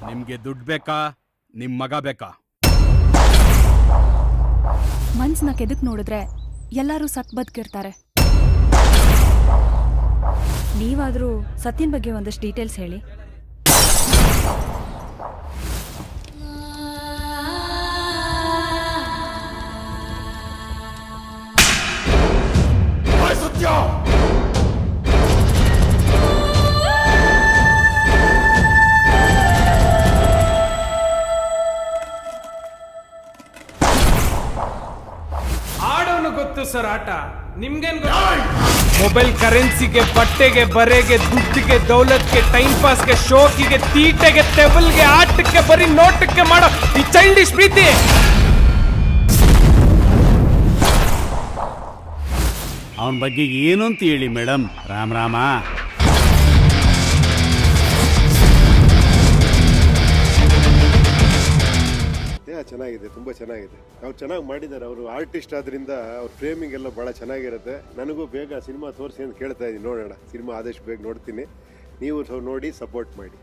ನಿಮ್ಗೆ ದುಡ್ಡು ಬೇಕಾ ನಿಮ್ ಮಗ ಬೇಕಾ? ಮನ್ಸ್ನ ಕೆದಕ್ ನೋಡಿದ್ರೆ ಎಲ್ಲರೂ ಸತ್ ಬದುಕಿರ್ತಾರೆ. ನೀವಾದ್ರೂ ಸತ್ಯನ್ ಬಗ್ಗೆ ಒಂದಷ್ಟು ಡೀಟೇಲ್ಸ್ ಹೇಳಿ. ಸತ್ಯ ಆಡೋನು ಗೊತ್ತು ಸರ್ ಆಟ, ನಿಮ್ಗೇನ್ ಮೊಬೈಲ್ ಕರೆನ್ಸಿಗೆ, ಬಟ್ಟೆಗೆ, ಬರೆಗೆ, ದುಡ್ಡಿಗೆ, ದೌಲತ್ಗೆ, ಟೈಮ್ ಪಾಸ್ಗೆ, ಶೋಕಿಗೆ, ತೀಟೆಗೆ, ಟೇಬಲ್ಗೆ, ಆಟಕ್ಕೆ, ಬರೀ ನೋಟಕ್ಕೆ ಮಾಡೋ ಈ ಚೈಲ್ಡಿಶ್ ಪ್ರೀತಿ. ಅವನ ಬಗ್ಗೆ ಏನು ಅಂತ ಹೇಳಿ ಮೇಡಮ್. ರಾಮ್ ರಾಮ. ಚೆನ್ನಾಗಿದೆ, ತುಂಬ ಚೆನ್ನಾಗಿದೆ. ಅವ್ರು ಚೆನ್ನಾಗಿ ಮಾಡಿದ್ದಾರೆ. ಅವರು ಆರ್ಟಿಸ್ಟ್ ಆದ್ರಿಂದ ಅವ್ರ ಫ್ರೇಮಿಂಗ್ ಎಲ್ಲ ಭಾಳ ಚೆನ್ನಾಗಿರುತ್ತೆ. ನನಗೂ ಬೇಗ ಸಿನಿಮಾ ತೋರಿಸಿ ಅಂತ ಕೇಳ್ತಾ ಇದ್ದೀನಿ. ನೋಡೋಣ, ಸಿನಿಮಾ ಆದಷ್ಟು ಬೇಗ ನೋಡ್ತೀನಿ. ನೀವು ನೋಡಿ ಸಪೋರ್ಟ್ ಮಾಡಿ.